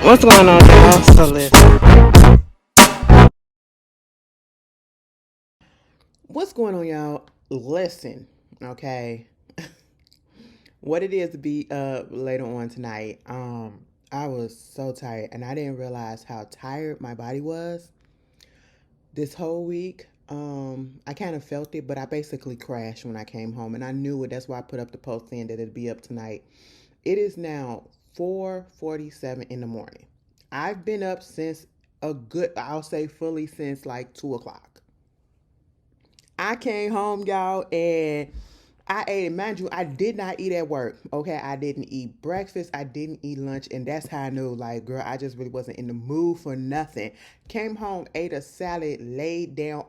What's going on, y'all? So listen. What's going on, y'all? Listen, okay. What it is to be later on tonight. I was so tired, and I didn't realize how tired my body was this whole week. I kind of felt it, but I basically crashed when I came home, and I knew it. That's why I put up the post saying that it'd be up tonight. It is now 4:47 in the morning. I've been up since I'll say fully since like 2 o'clock. I came home, y'all, and I ate. Mind you, I did not eat at work. Okay, I didn't eat breakfast. I didn't eat lunch, and that's how I knew. Like, girl, I just really wasn't in the mood for nothing. Came home, ate a salad, laid down.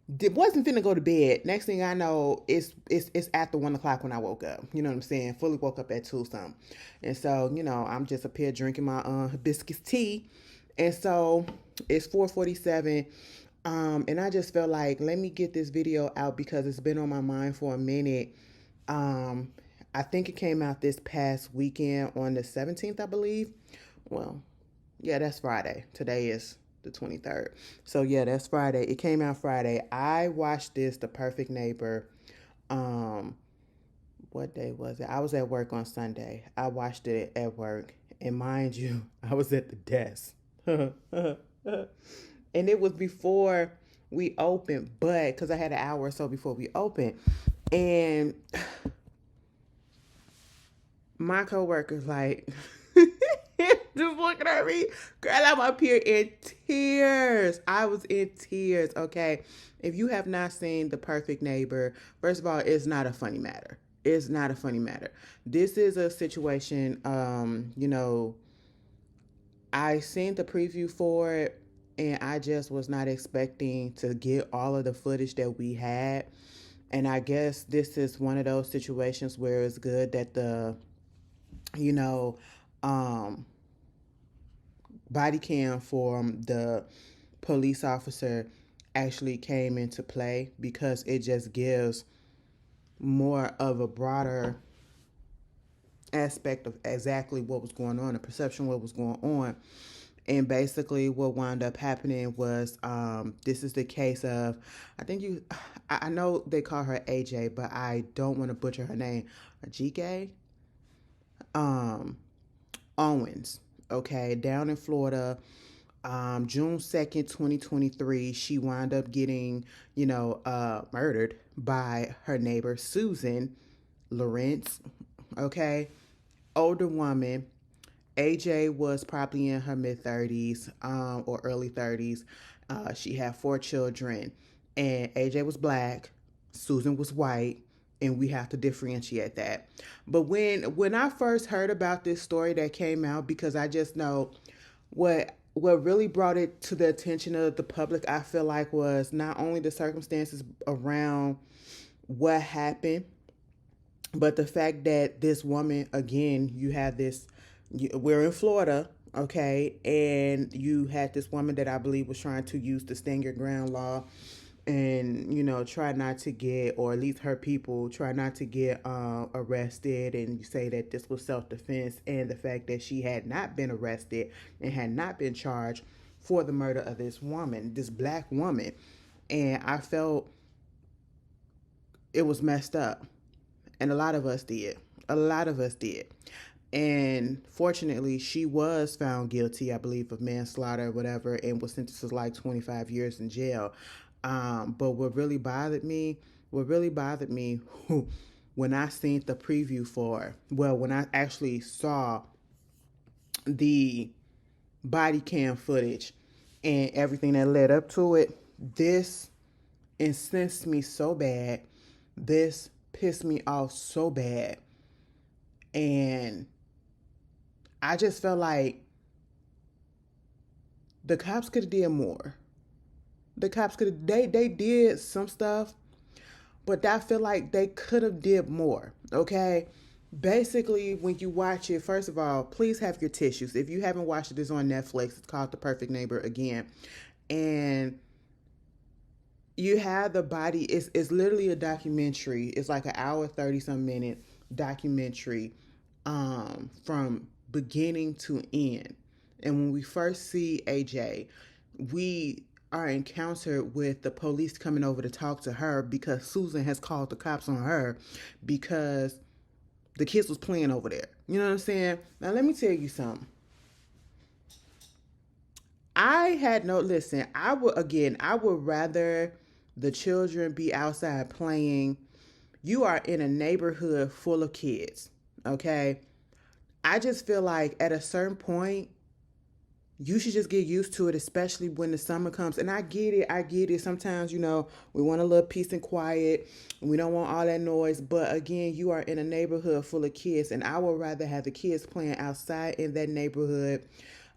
Wasn't finna go to bed. Next thing I know, it's after 1 o'clock when I woke up. You know what I'm saying? Fully woke up at 2 something, and so I'm just up here drinking my hibiscus tea, and so it's 4:47. And I just felt like, let me get this video out because it's been on my mind for a minute. Um, I think it came out this past weekend on the 17th, I believe. Well, yeah, that's Friday. Today is the 23rd. So yeah, that's Friday. It came out Friday. I watched this, The Perfect Neighbor. Um, what day was it? I was at work on Sunday. I watched it at work. And mind you, I was at the desk. And it was before we opened, but because I had an hour or so before we opened, and my coworker's like, just looking at me, girl, I'm up here in tears. I was in tears. Okay, if you have not seen The Perfect Neighbor, first of all, it's not a funny matter. It's not a funny matter. This is a situation. I seen the preview for it, and I just was not expecting to get all of the footage that we had. And I guess this is one of those situations where it's good that the, you know, um, body cam for the police officer actually came into play because it just gives more of a broader aspect of exactly what was going on, the perception of what was going on. And basically, what wound up happening was this is the case of, I know they call her AJ, but I don't want to butcher her name, Ajike um, Owens, okay, down in Florida. June 2nd, 2023, she wound up getting, murdered by her neighbor, Susan Lawrence, okay, older woman. AJ was probably in her mid 30s or early 30s. She had 4 children, and AJ was black, Susan was white, and we have to differentiate that. But when I first heard about this story that came out, because I just know what really brought it to the attention of the public, I feel like, was not only the circumstances around what happened, but the fact that this woman, again, you have this, we're in Florida, okay, and you had this woman that I believe was trying to use the stand your ground law and, try not to get, or at least her people, try not to get arrested. And you say that this was self-defense, and the fact that she had not been arrested and had not been charged for the murder of this woman, this black woman. And I felt it was messed up. And a lot of us did. A lot of us did. And fortunately, she was found guilty, I believe, of manslaughter or whatever, and was sentenced to like 25 years in jail. But what really bothered me when I seen the preview for, well, when I actually saw the body cam footage and everything that led up to it, this incensed me so bad. This pissed me off so bad. And I just felt like the cops could have did more. The cops could have, they did some stuff, but I feel like they could have did more. Okay. Basically, when you watch it, first of all, please have your tissues. If you haven't watched it, it's on Netflix. It's called The Perfect Neighbor again. And you have the body, it's literally a documentary. It's like an hour, 30 some minute documentary from beginning to end. And when we first see AJ, we are encountered with the police coming over to talk to her because Susan has called the cops on her because the kids was playing over there. You know what I'm saying? Now let me tell you something. I had no listen. I would rather the children be outside playing. You are in a neighborhood full of kids. Okay, I just feel like at a certain point you should just get used to it, especially when the summer comes. And I get it. I get it. Sometimes, we want a little peace and quiet. We don't want all that noise. But again, you are in a neighborhood full of kids. And I would rather have the kids playing outside in that neighborhood,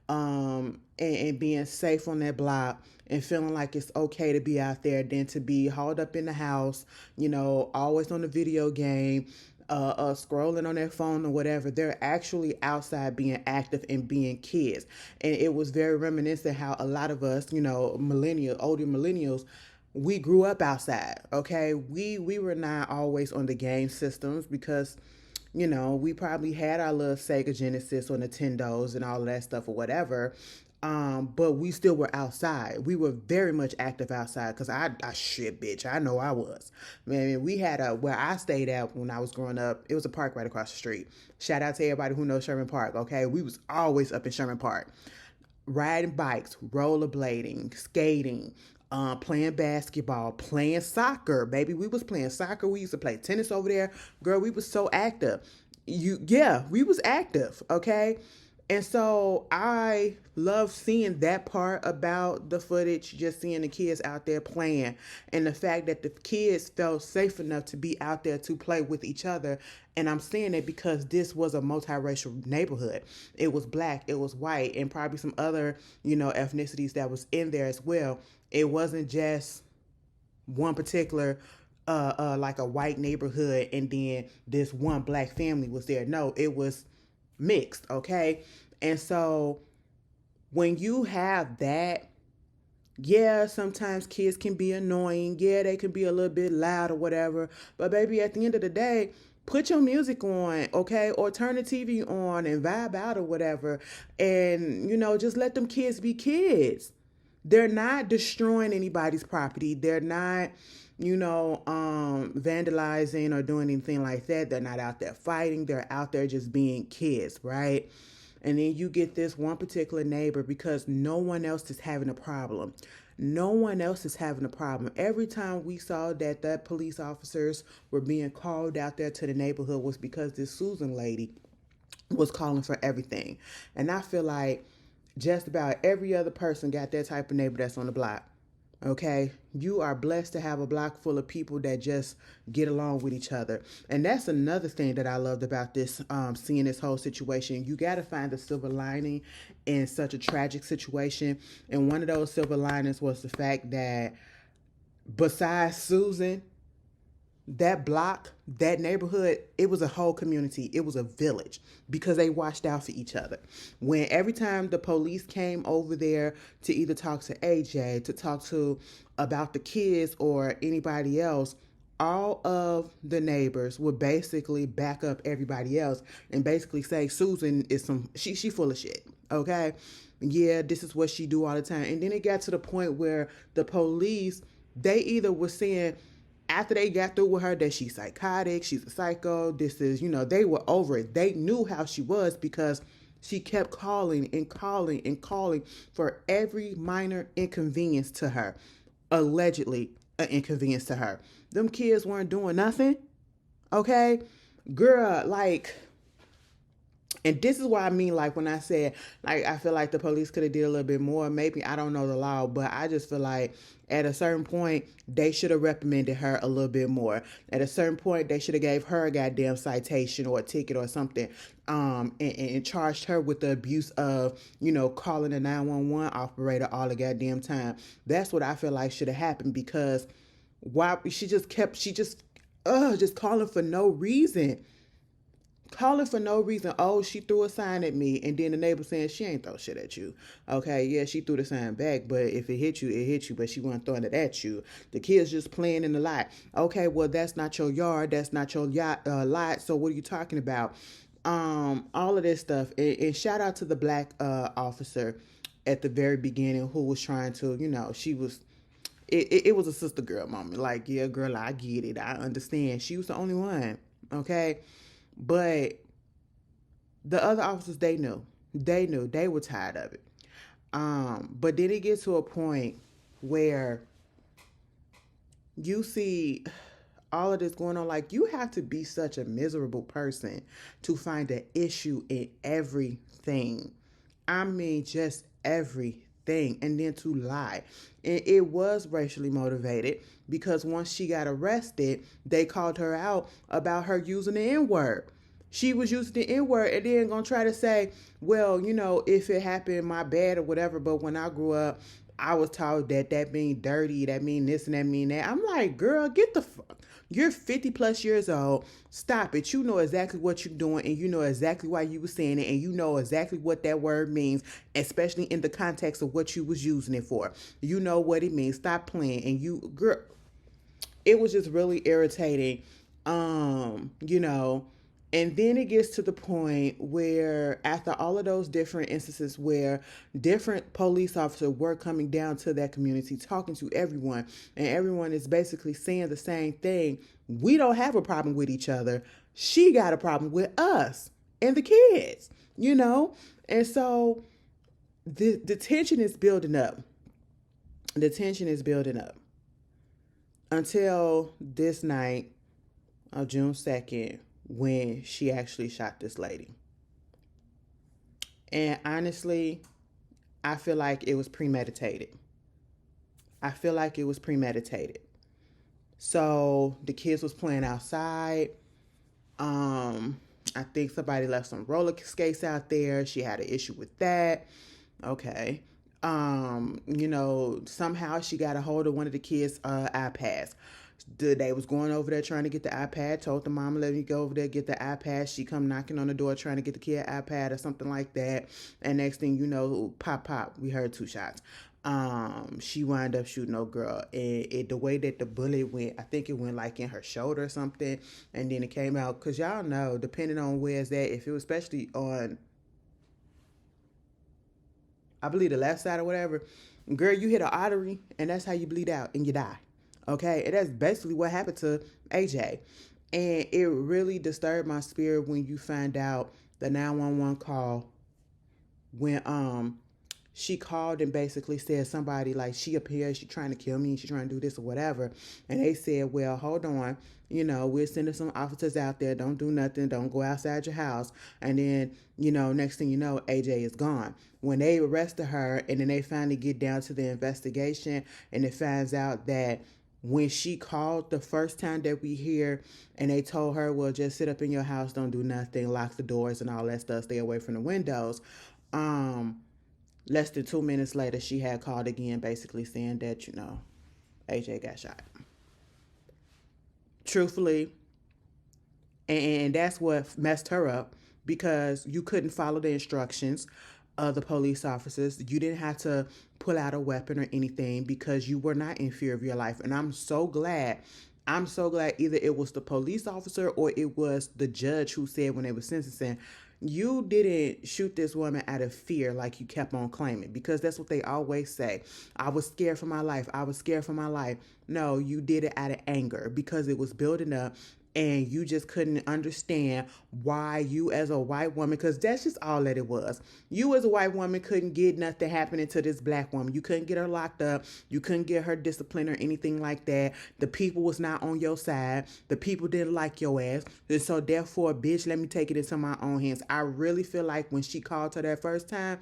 and being safe on that block and feeling like it's okay to be out there than to be hauled up in the house, always on the video game, scrolling on their phone or whatever. They're actually outside being active and being kids. And it was very reminiscent how a lot of us, older millennials, we grew up outside. Okay, we were not always on the game systems because we probably had our little Sega Genesis or Nintendos and all of that stuff or whatever. But we still were outside. We were very much active outside because I shit, bitch. I know I was. Man, we had where I stayed at when I was growing up, it was a park right across the street. Shout out to everybody who knows Sherman Park, okay? We was always up in Sherman Park. Riding bikes, rollerblading, skating, playing basketball, playing soccer. Baby, we was playing soccer. We used to play tennis over there. Girl, we was so active. We was active, okay? And so I love seeing that part about the footage, just seeing the kids out there playing and the fact that the kids felt safe enough to be out there to play with each other. And I'm saying it because this was a multiracial neighborhood. It was black, it was white, and probably some other, ethnicities that was in there as well. It wasn't just one particular like a white neighborhood and then this one black family was there. No, it was mixed, okay? And so when you have that, yeah, sometimes kids can be annoying. Yeah, they can be a little bit loud or whatever. But baby, at the end of the day, put your music on, okay? Or turn the TV on and vibe out or whatever. And, just let them kids be kids. They're not destroying anybody's property. They're not, vandalizing or doing anything like that. They're not out there fighting. They're out there just being kids, right? And then you get this one particular neighbor because no one else is having a problem. No one else is having a problem. Every time we saw that police officers were being called out there to the neighborhood was because this Susan lady was calling for everything. And I feel like just about every other person got that type of neighbor that's on the block. Okay, you are blessed to have a block full of people that just get along with each other. And that's another thing that I loved about this, seeing this whole situation. You got to find the silver lining in such a tragic situation. And one of those silver linings was the fact that besides Susan, that block, that neighborhood, it was a whole community. It was a village because they watched out for each other. When every time the police came over there to either talk to AJ, to talk to about the kids or anybody else, all of the neighbors would basically back up everybody else and basically say Susan is she full of shit. Okay? Yeah, this is what she do all the time. And then it got to the point where the police, they either were saying after they got through with her that she's psychotic, she's a psycho, this is, they were over it. They knew how she was because she kept calling and calling and calling for every minor inconvenience to her. Allegedly an inconvenience to her. Them kids weren't doing nothing. Okay? Girl, and this is what I mean, when I said, I feel like the police could have did a little bit more. Maybe, I don't know the law, but I just feel like at a certain point, they should have reprimanded her a little bit more. At a certain point, they should have gave her a goddamn citation or a ticket or something, and charged her with the abuse of, calling a 911 operator all the goddamn time. That's what I feel like should have happened because just calling for no reason. Calling for no reason. Oh, she threw a sign at me. And then the neighbor saying she ain't throw shit at you. Okay, yeah, she threw the sign back. But if it hit you, it hit you. But she wasn't throwing it at you. The kid's just playing in the lot. Okay, well, that's not your yard. That's not your lot. So what are you talking about? All of this stuff, and shout out to the black officer at the very beginning who was trying to, she was. It was a sister girl moment. Like, yeah, girl, I get it. I understand. She was the only one, okay? But the other officers, they knew. They knew. They were tired of it. But then it gets to a point where you see all of this going on. Like, you have to be such a miserable person to find an issue in everything. I mean, just everything. And then to lie. And it was racially motivated because once she got arrested, they called her out about her using the N-word. She was using the N-word and then gonna try to say, well, if it happened, my bad or whatever. But when I grew up, I was taught that mean dirty, that mean this and that mean that. I'm like, girl, get the fuck. You're 50 plus years old. Stop it. You know exactly what you're doing and you know exactly why you were saying it and you know exactly what that word means, especially in the context of what you was using it for. You know what it means. Stop playing. And girl, it was just really irritating. You know, and then it gets to the point where after all of those different instances where different police officers were coming down to that community, talking to everyone, and everyone is basically saying the same thing. We don't have a problem with each other. She got a problem with us and the kids, And so the tension is building up. The tension is building up until this night of June 2nd, when she actually shot this lady. And honestly, I feel like it was premeditated. So the kids was playing outside. I think somebody left some roller skates out there. She had an issue with that. Okay. Somehow she got a hold of one of the kids' iPads. They was going over there trying to get the iPad, told the mama, let me go over there, get the iPad. She come knocking on the door trying to get the kid iPad or something like that. And next thing you know, pop, we heard 2 shots. She wound up shooting old girl. And the way that the bullet went, I think it went like in her shoulder or something. And then it came out, because y'all know, depending on where's that, if it was especially on, I believe the left side or whatever, girl, you hit an artery and that's how you bleed out and you die. Okay, and that's basically what happened to AJ. And it really disturbed my spirit when you find out the 911 call when she called and basically said somebody like she appeared, she trying to kill me, she trying to do this or whatever. And they said, well, hold on, we're sending some officers out there, don't do nothing, don't go outside your house. And then, next thing you know, AJ is gone. When they arrested her and then they finally get down to the investigation and it finds out that when she called the first time that we hear and they told her, well, just sit up in your house, don't do nothing, lock the doors and all that stuff, stay away from the windows. Less than 2 minutes later, she had called again, basically saying that, AJ got shot. Truthfully, and that's what messed her up because you couldn't follow the instructions of the police officers. You didn't have to pull out a weapon or anything because you were not in fear of your life. And I'm so glad either it was the police officer or it was the judge who said when they were sentencing, you didn't shoot this woman out of fear like you kept on claiming, because that's what they always say. I was scared for my life. No, you did it out of anger because it was building up and you just couldn't understand why you as a white woman, because that's just all that it was. You as a white woman couldn't get nothing happening to this black woman. You couldn't get her locked up. You couldn't get her disciplined or anything like that. The people was not on your side. The people didn't like your ass. And so therefore, bitch, let me take it into my own hands. I really feel like when she called her that first time,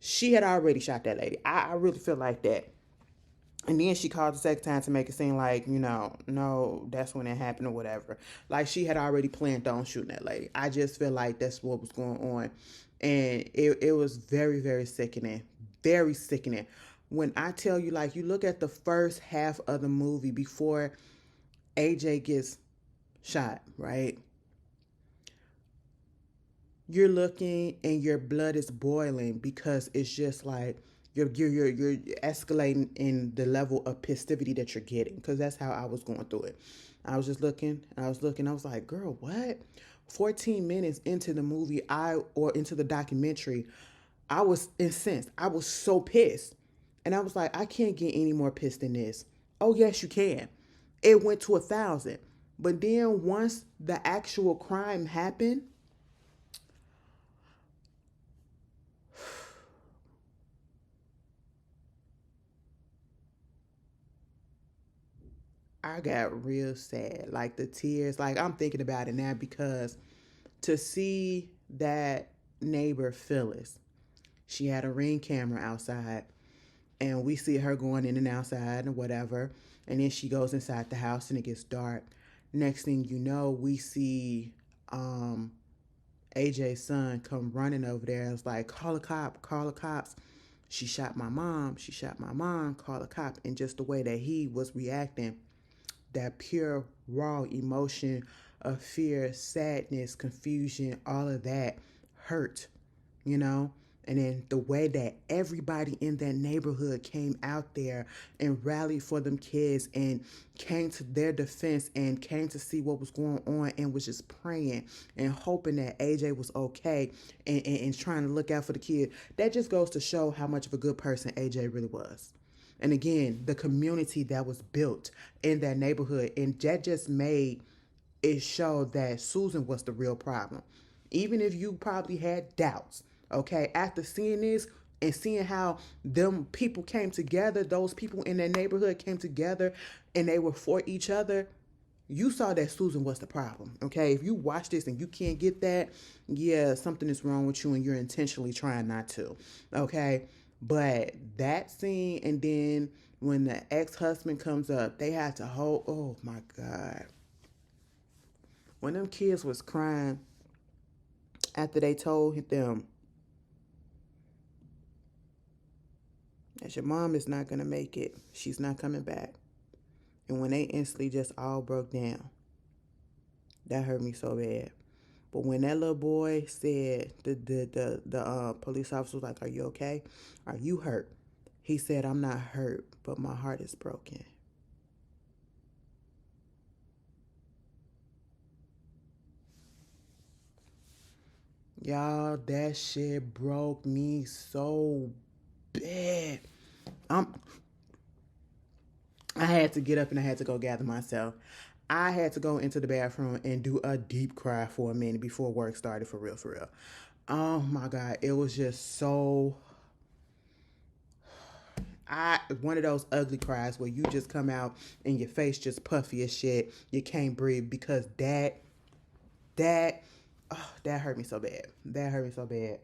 she had already shot that lady. I really feel like that. And then she called the second time to make it seem like, no, that's when it happened or whatever. Like she had already planned on shooting that lady. I just feel like that's what was going on. And it was very, very sickening. Very sickening. When I tell you, like, you look at the first half of the movie before AJ gets shot, right? You're looking and your blood is boiling because it's just like, you're escalating in the level of festivity that you're getting, because that's how I was going through it. I was just looking, and I was looking. I was like, girl, what? 14 minutes into the movie, or into the documentary, I was incensed. I was so pissed. And I was like, I can't get any more pissed than this. Oh, yes, you can. It went to 1,000. But then once the actual crime happened, I got real sad. Like the tears, like I'm thinking about it now because to see that neighbor, Phyllis, she had a Ring camera outside, and we see her going in and outside and whatever. And then she goes inside the house and it gets dark. Next thing you know, we see um, AJ's son come running over there. It's like, call a cop, call the cops. She shot my mom. She shot my mom. Call a cop. And just the way that he was reacting, that pure raw emotion of fear, sadness, confusion, all of that hurt, you know? And then the way that everybody in that neighborhood came out there and rallied for them kids and came to their defense and came to see what was going on and was just praying and hoping that AJ was okay, and trying to look out for the kid. That just goes to show how much of a good person AJ really was. And again, the community that was built in that neighborhood. And that just made it show that Susan was the real problem. Even if you probably had doubts, okay, after seeing this and seeing how them people came together, those people in that neighborhood came together and they were for each other, you saw that Susan was the problem, okay? If you watch this and you can't get that, yeah, something is wrong with you and you're intentionally trying not to, okay? But that scene, and then when the ex-husband comes up, they had to hold, oh my God. When them kids was crying after they told them that your mom is not going to make it, she's not coming back. And when they instantly just all broke down, that hurt me so bad. But when that little boy said, the police officer was like, are you okay? Are you hurt? He said, I'm not hurt, but my heart is broken. Y'all, that shit broke me so bad. I'm I had to get up and I had to go gather myself. I had to go into the bathroom and do a deep cry for a minute before work started, for real, for real. Oh my God, it was just so, one of those ugly cries where you just come out and your face just puffy as shit. You can't breathe because that that hurt me so bad. That hurt me so bad.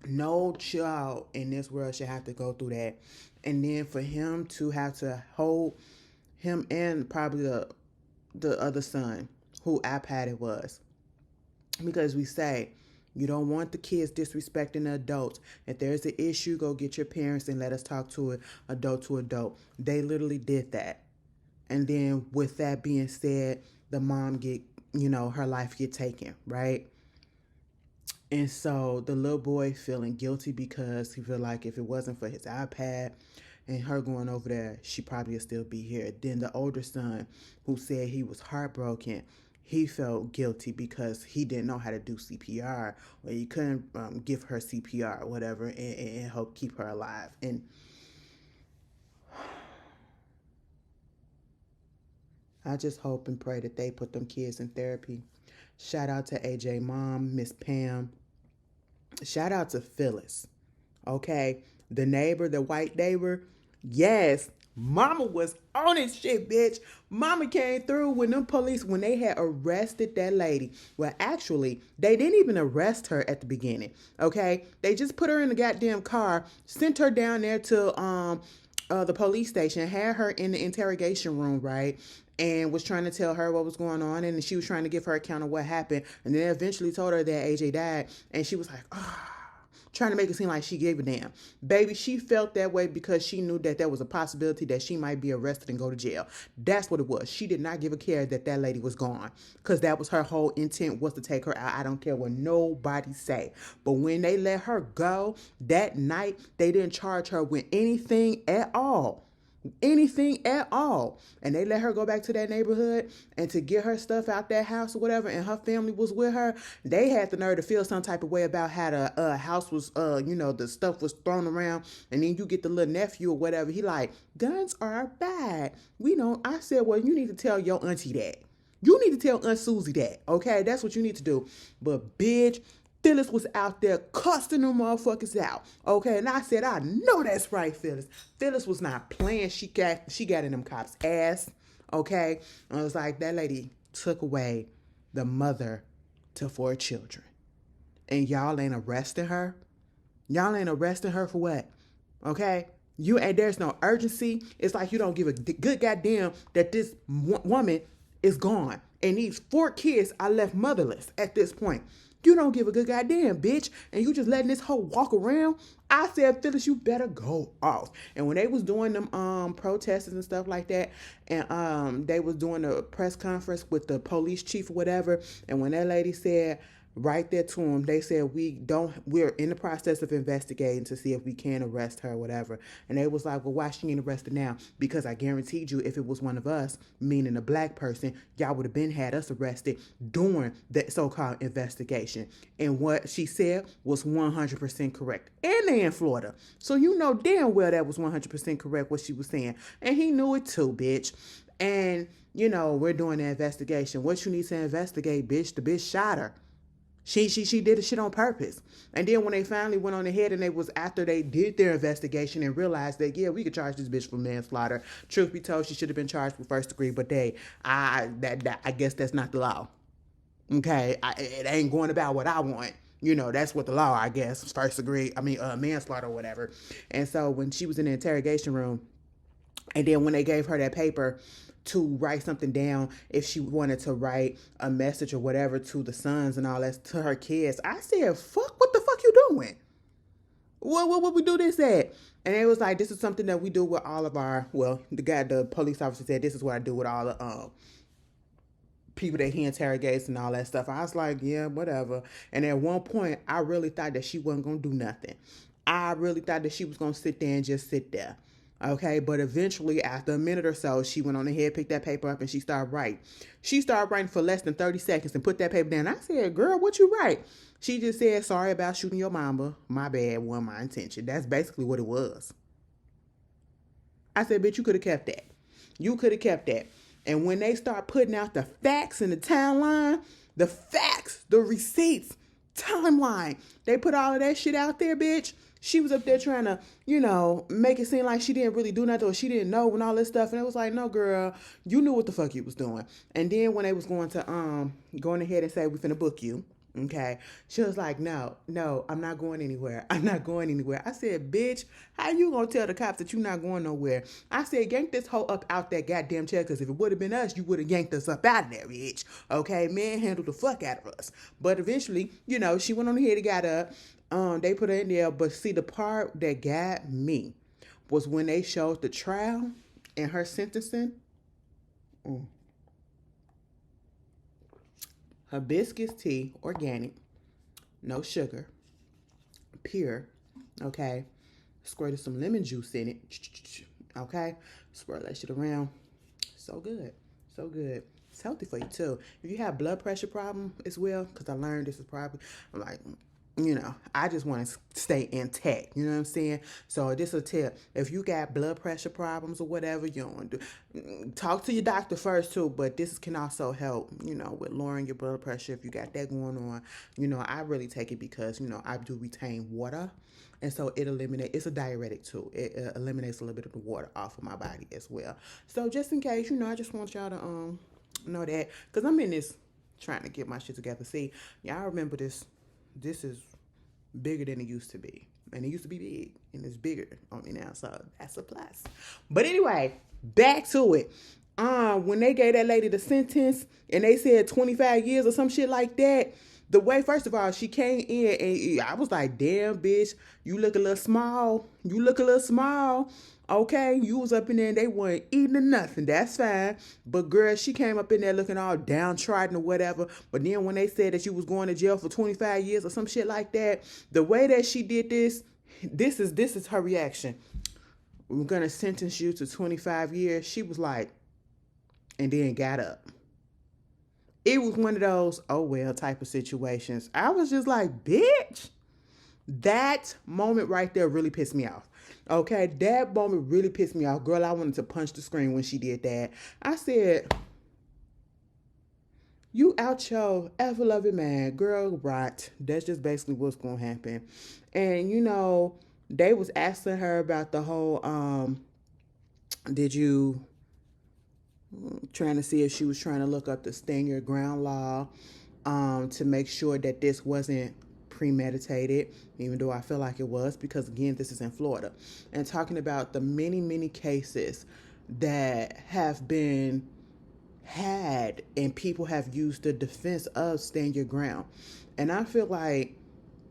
No child in this world should have to go through that. And then for him to have to hold him and probably the other son, who iPad it was. Because we say you don't want the kids disrespecting the adults. If there's an issue, go get your parents and let us talk to it, adult to adult. They literally did that. And then with that being said, the mom get, her life get taken, right? And so the little boy feeling guilty because he feel like if it wasn't for his iPad and her going over there, she probably would still be here. Then the older son, who said he was heartbroken, he felt guilty because he didn't know how to do CPR, or he couldn't give her CPR or whatever, and help keep her alive. And I just hope and pray that they put them kids in therapy. Shout out to AJ mom, Miss Pam. Shout out to Phyllis. Okay, the neighbor, the white neighbor. Yes, mama was on his shit, bitch. Mama came through when them police, when they had arrested that lady. Well, actually, they didn't even arrest her at the beginning. Okay, they just put her in the goddamn car, sent her down there to the police station, had her in the interrogation room, right? And was trying to tell her what was going on, and she was trying to give her account of what happened, and then eventually told her that AJ died, and she was like, trying to make it seem like she gave a damn. Baby, she felt that way because she knew that there was a possibility that she might be arrested and go to jail. That's what it was. She did not give a care that that lady was gone, because that was her whole intent, was to take her out. I don't care what nobody say. But when they let her go that night, they didn't charge her with anything at all. anything at all. And they let her go back to that neighborhood and to get her stuff out that house or whatever, and her family was with her. They had the nerve to feel some type of way about how the house was, the stuff was thrown around. And then you get the little nephew or whatever. He like, guns are bad. We don't. I said, well, you need to tell your auntie that. You need to tell Aunt Susie that, okay? That's what you need to do. But, bitch, Phyllis was out there cussing them motherfuckers out, okay? And I said, I know that's right, Phyllis. Phyllis was not playing. She got in them cops' ass, okay? And I was like, that lady took away the mother to 4 children. And y'all ain't arresting her? Y'all ain't arresting her for what? Okay? And there's no urgency. It's like you don't give a good goddamn that this woman is gone. And these 4 kids are left motherless at this point. You don't give a good goddamn, bitch. And you just letting this hoe walk around. I said, Phyllis, you better go off. And when they was doing them protests and stuff like that, and they was doing a press conference with the police chief or whatever, and when that lady said right there to him, they said, we're in the process of investigating to see if we can arrest her or whatever. And they was like, well, why she ain't arrested now? Because I guaranteed you, if it was one of us, meaning a black person, y'all would have been had us arrested during the so-called investigation. And what she said was 100% correct. And they in Florida. So you know damn well that was 100% correct what she was saying. And he knew it too, bitch. And, we're doing the investigation. What you need to investigate, bitch? The bitch shot her. She did the shit on purpose. And then when they finally went on ahead and after they did their investigation and realized that, yeah, we could charge this bitch for manslaughter. Truth be told, she should have been charged with first degree, but I guess that's not the law. Okay? It ain't going about what I want. That's what the law, I guess, first degree, manslaughter or whatever. And so when she was in the interrogation room, and then when they gave her that paper to write something down, if she wanted to write a message or whatever to the sons and all that, to her kids, I said, what the fuck you doing? What we do this at? And it was like, this is something that we do with all of the police officer said, this is what I do with all the people that he interrogates and all that stuff. I was like, yeah, whatever. And at one point, I really thought that she wasn't going to do nothing. I really thought that she was going to sit there and just sit there. Okay, but eventually, after a minute or so, she went on ahead, picked that paper up, and she started writing. She started writing for less than 30 seconds and put that paper down. I said, girl, what you write? She just said, sorry about shooting your mama. My bad, wasn't my intention. That's basically what it was. I said, bitch, you could have kept that. You could have kept that. And when they start putting out the facts in the timeline, the facts, the receipts, timeline, they put all of that shit out there, bitch. She was up there trying to, make it seem like she didn't really do nothing or she didn't know and all this stuff. And it was like, no, girl, you knew what the fuck you was doing. And then when they was going ahead and say, we finna book you, okay, she was like, no, I'm not going anywhere. I'm not going anywhere. I said, bitch, how you gonna tell the cops that you're not going nowhere? I said, yank this hoe up out that goddamn chair, because if it would have been us, you would have yanked us up out of there, bitch. Okay, manhandled the fuck out of us. But eventually, she went on ahead and got up. They put her in there, but see, the part that got me was when they showed the trial and her sentencing. Hibiscus tea, organic, no sugar, pure, okay. Squirted some lemon juice in it, okay. Swirl that shit around. So good, so good. It's healthy for you too. If you have blood pressure problem as well, because I learned this is probably, I'm like, I just want to stay intact. You know what I'm saying? So this is a tip. If you got blood pressure problems or whatever, you don't want to do, talk to your doctor first too. But this can also help, with lowering your blood pressure if you got that going on. I really take it because, I do retain water. And so it's a diuretic too. It eliminates a little bit of the water off of my body as well. So just in case, I just want y'all to know that. Because I'm in this trying to get my shit together. See, y'all remember this. This is bigger than it used to be. And it used to be big. And it's bigger on me now. So that's a plus. But anyway, back to it. When they gave that lady the sentence and they said 25 years or some shit like that, the way, first of all, she came in and I was like, damn, bitch, you look a little small. You look a little small. Okay, you was up in there and they weren't eating or nothing. That's fine. But girl, she came up in there looking all downtrodden or whatever. But then when they said that you was going to jail for 25 years or some shit like that, the way that she did this is her reaction. we're going to sentence you to 25 years. She was like, and then got up. It was one of those, oh well, type of situations. I was just like, bitch. That moment right there really pissed me off. Okay, that moment really pissed me off. Girl, I wanted to punch the screen when she did that. I said, you out your ever loving man, girl, right. That's just basically what's gonna happen. And they was asking her about the whole, did you trying to see if she was trying to look up the stand your ground law, to make sure that this wasn't premeditated, even though I feel like it was, because again, this is in Florida, and talking about the many cases that have been had and people have used the defense of stand your ground. And I feel like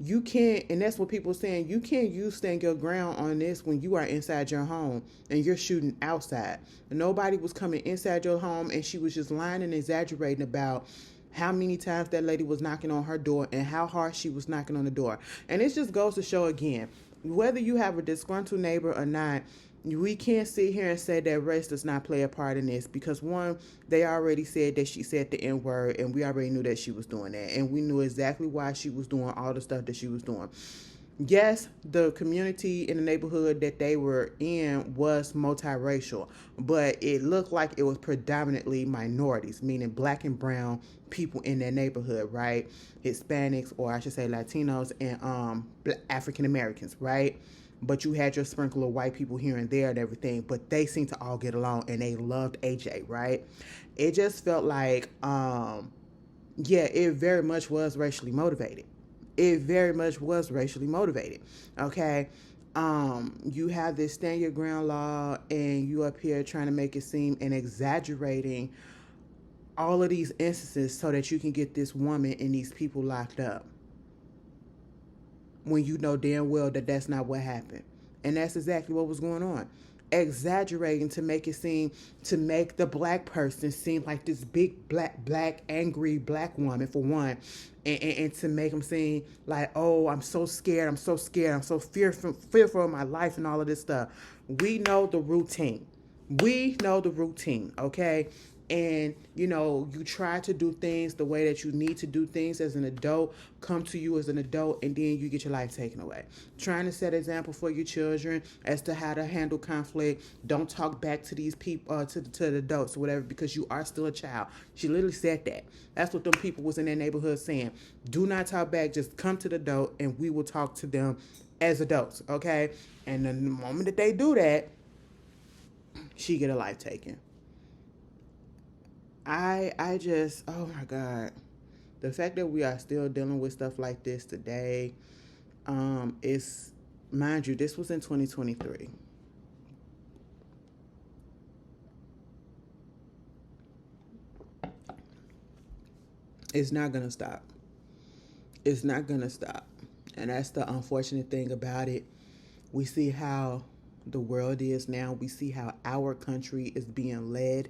you can't, and that's what people are saying, you can't use stand your ground on this when you are inside your home and you're shooting outside. Nobody was coming inside your home, and she was just lying and exaggerating about how many times that lady was knocking on her door and how hard she was knocking on the door. And it just goes to show again, whether you have a disgruntled neighbor or not, we can't sit here and say that race does not play a part in this, because one, they already said that she said the N-word, and we already knew that she was doing that, and we knew exactly why she was doing all the stuff that she was doing. Yes, the community in the neighborhood that they were in was multiracial, but it looked like it was predominantly minorities, meaning black and brown people in that neighborhood, right? Hispanics, or I should say Latinos, and African Americans, right? But you had your sprinkle of white people here and there and everything, but they seemed to all get along, and they loved AJ, right? It just felt like, it very much was racially motivated. It very much was racially motivated. Okay. You have this stand your ground law, and you up here trying to make it seem and exaggerating all of these instances so that you can get this woman and these people locked up, when you know damn well that that's not what happened. And that's exactly what was going on. Exaggerating to make it seem, to make the black person seem like this big black angry black woman, for one, and to make them seem like, oh, I'm so scared, I'm so fearful of my life and all of this stuff. We know the routine. Okay? And you try to do things the way that you need to do things as an adult, come to you as an adult, and then you get your life taken away. Trying to set an example for your children as to how to handle conflict. Don't talk back to these people, to the adults or whatever, because you are still a child. She literally said that. That's what them people was in their neighborhood saying. Do not talk back, just come to the adult and we will talk to them as adults, okay? And the moment that they do that, she get her life taken. I just, oh my God, the fact that we are still dealing with stuff like this today, is, mind you, this was in 2023. It's not gonna stop. It's not gonna stop. And that's the unfortunate thing about it. We see how the world is now. We see how our country is being led,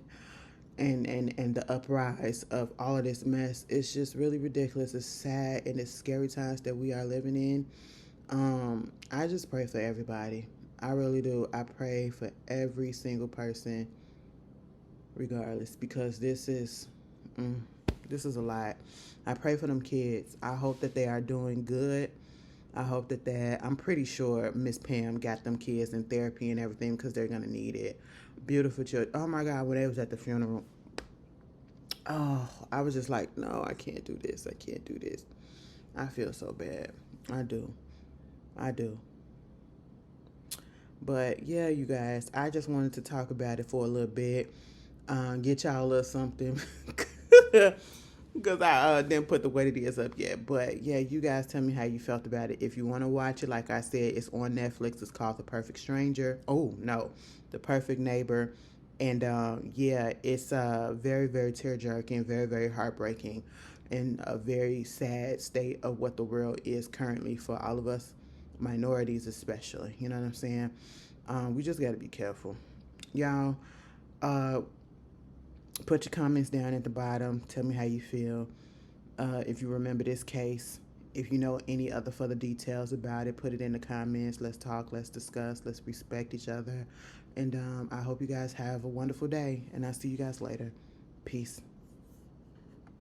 and the uprise of all of this mess. It's just really ridiculous. It's sad, and it's scary times that we are living in. I just pray for everybody. I really do. I pray for every single person, regardless, because this is a lot. I pray for them kids. I hope that they are doing good. I hope that I'm pretty sure Miss Pam got them kids in therapy and everything, because they're going to need it. Beautiful children. Oh my God, when they was at the funeral, oh, I was just like, no, I can't do this. I can't do this. I feel so bad. I do. But yeah, you guys, I just wanted to talk about it for a little bit. Get y'all a little something. Because I didn't put the what it is up yet. But yeah, you guys tell me how you felt about it. If you want to watch it, like I said, it's on Netflix. It's called The Perfect Stranger. Oh, no. The Perfect Neighbor. And it's very, very tear-jerking, very, very heartbreaking, and a very sad state of what the world is currently for all of us, minorities especially. You know what I'm saying? We just got to be careful. Y'all, put your comments down at the bottom. Tell me how you feel. If you remember this case, If you know any other further details about it, put it in the comments. Let's talk, let's discuss, let's respect each other. And I hope you guys have a wonderful day, and I'll see you guys later. Peace.